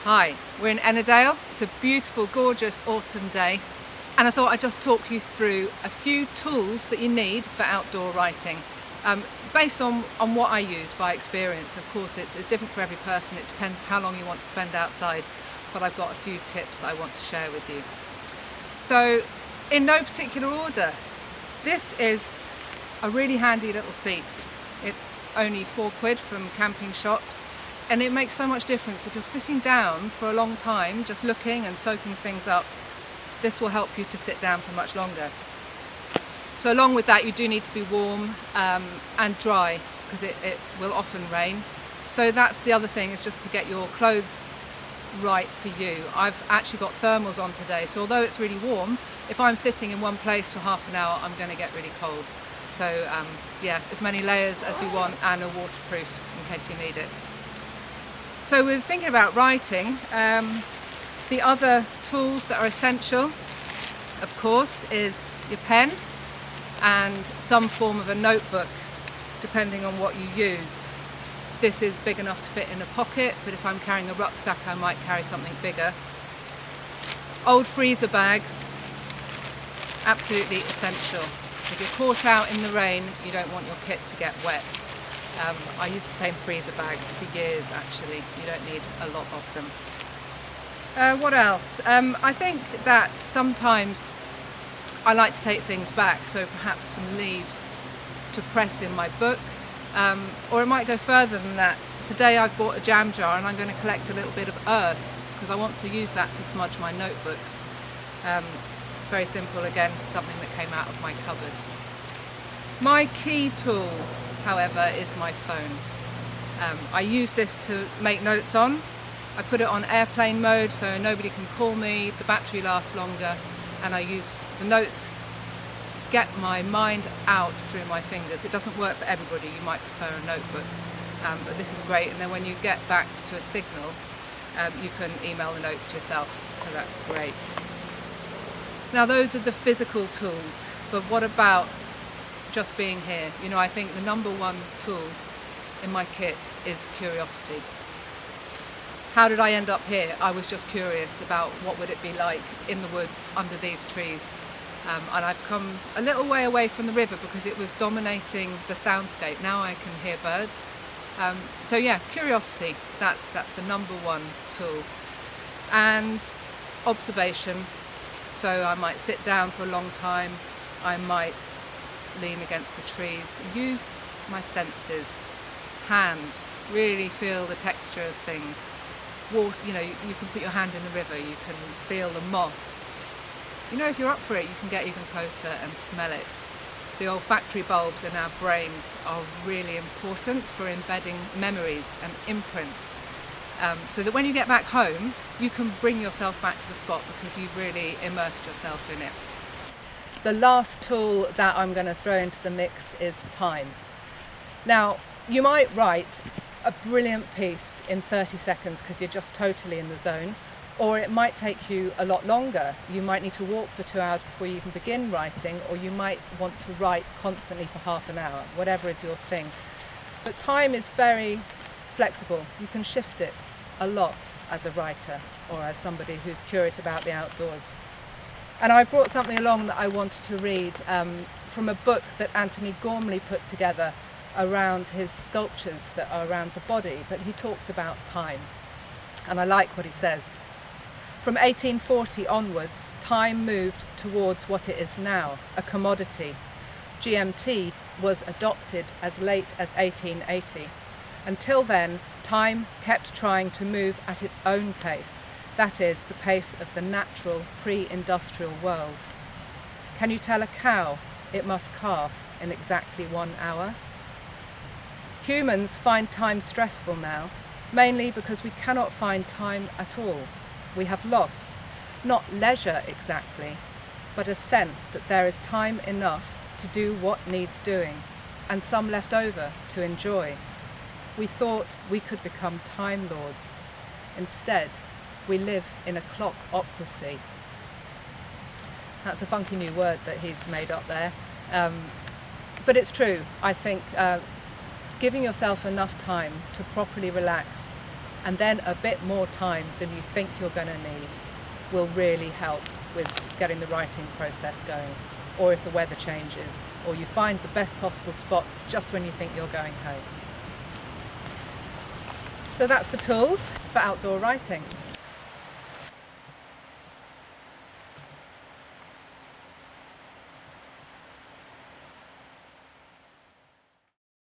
Hi, we're in Ennerdale. It's a beautiful, gorgeous autumn day, and I thought I'd just talk you through a few tools that you need for outdoor writing, based on what I use by experience. Of course, it's different for every person. It depends how long you want to spend outside, but I've got a few tips that I want to share with you. So, in no particular order, this is a really handy little seat. It's only £4 from camping shops. And it makes so much difference. If you're sitting down for a long time, just looking and soaking things up, this will help you to sit down for much longer. So along with that, you do need to be warm and dry, because it will often rain. So that's the other thing, is just to get your clothes right for you. I've actually got thermals on today, so although it's really warm, if I'm sitting in one place for half an hour, I'm going to get really cold. So yeah, as many layers as you want, and a waterproof in case you need it. So we're thinking about writing. The other tools that are essential, of course, is your pen and some form of a notebook, depending on what you use. This is big enough to fit in a pocket, but if I'm carrying a rucksack, I might carry something bigger. Old freezer bags, absolutely essential. If you're caught out in the rain, you don't want your kit to get wet. I use the same freezer bags for years, actually. You don't need a lot of them. What else? I think that sometimes I like to take things back, so perhaps some leaves to press in my book, or it might go further than that. Today I've bought a jam jar and I'm going to collect a little bit of earth, because I want to use that to smudge my notebooks. Very simple, again, something that came out of my cupboard. My key tool, however, is my phone. I use this to make notes on. I put it on airplane mode so nobody can call me, the battery lasts longer, and I use the notes, get my mind out through my fingers. It doesn't work for everybody, you might prefer a notebook, but this is great. And then when you get back to a signal, you can email the notes to yourself, so that's great. Now those are the physical tools, but what about just being here? You know, I think the number one tool in my kit is curiosity. How did I end up here? I was just curious about what would it be like in the woods under these trees. And I've come a little way away from the river because it was dominating the soundscape. Now I can hear birds. So yeah, curiosity, that's the number one tool. And observation. So I might sit down for a long time, I might lean against the trees, use my senses, hands, really feel the texture of things. Water, you know, you can put your hand in the river, you can feel the moss. You know, if you're up for it, you can get even closer and smell it. The olfactory bulbs in our brains are really important for embedding memories and imprints, so that when you get back home, you can bring yourself back to the spot because you've really immersed yourself in it. The last tool that I'm going to throw into the mix is time. Now, you might write a brilliant piece in 30 seconds because you're just totally in the zone, or it might take you a lot longer. You might need to walk for 2 hours before you even begin writing, or you might want to write constantly for half an hour, whatever is your thing. But time is very flexible. You can shift it a lot as a writer or as somebody who's curious about the outdoors. And I brought something along that I wanted to read from a book that Anthony Gormley put together around his sculptures that are around the body, but he talks about time. And I like what he says. From 1840 onwards, time moved towards what it is now, a commodity. GMT was adopted as late as 1880. Until then, time kept trying to move at its own pace, that is, the pace of the natural pre-industrial world. Can you tell a cow it must calf in exactly 1 hour? Humans find time stressful now, mainly because we cannot find time at all. We have lost, not leisure exactly, but a sense that there is time enough to do what needs doing, and some left over to enjoy. We thought we could become time lords. Instead, we live in a clockocracy. That's a funky new word that he's made up there. But it's true. I think giving yourself enough time to properly relax and then a bit more time than you think you're going to need will really help with getting the writing process going. Or if the weather changes, or you find the best possible spot just when you think you're going home. So that's the tools for outdoor writing.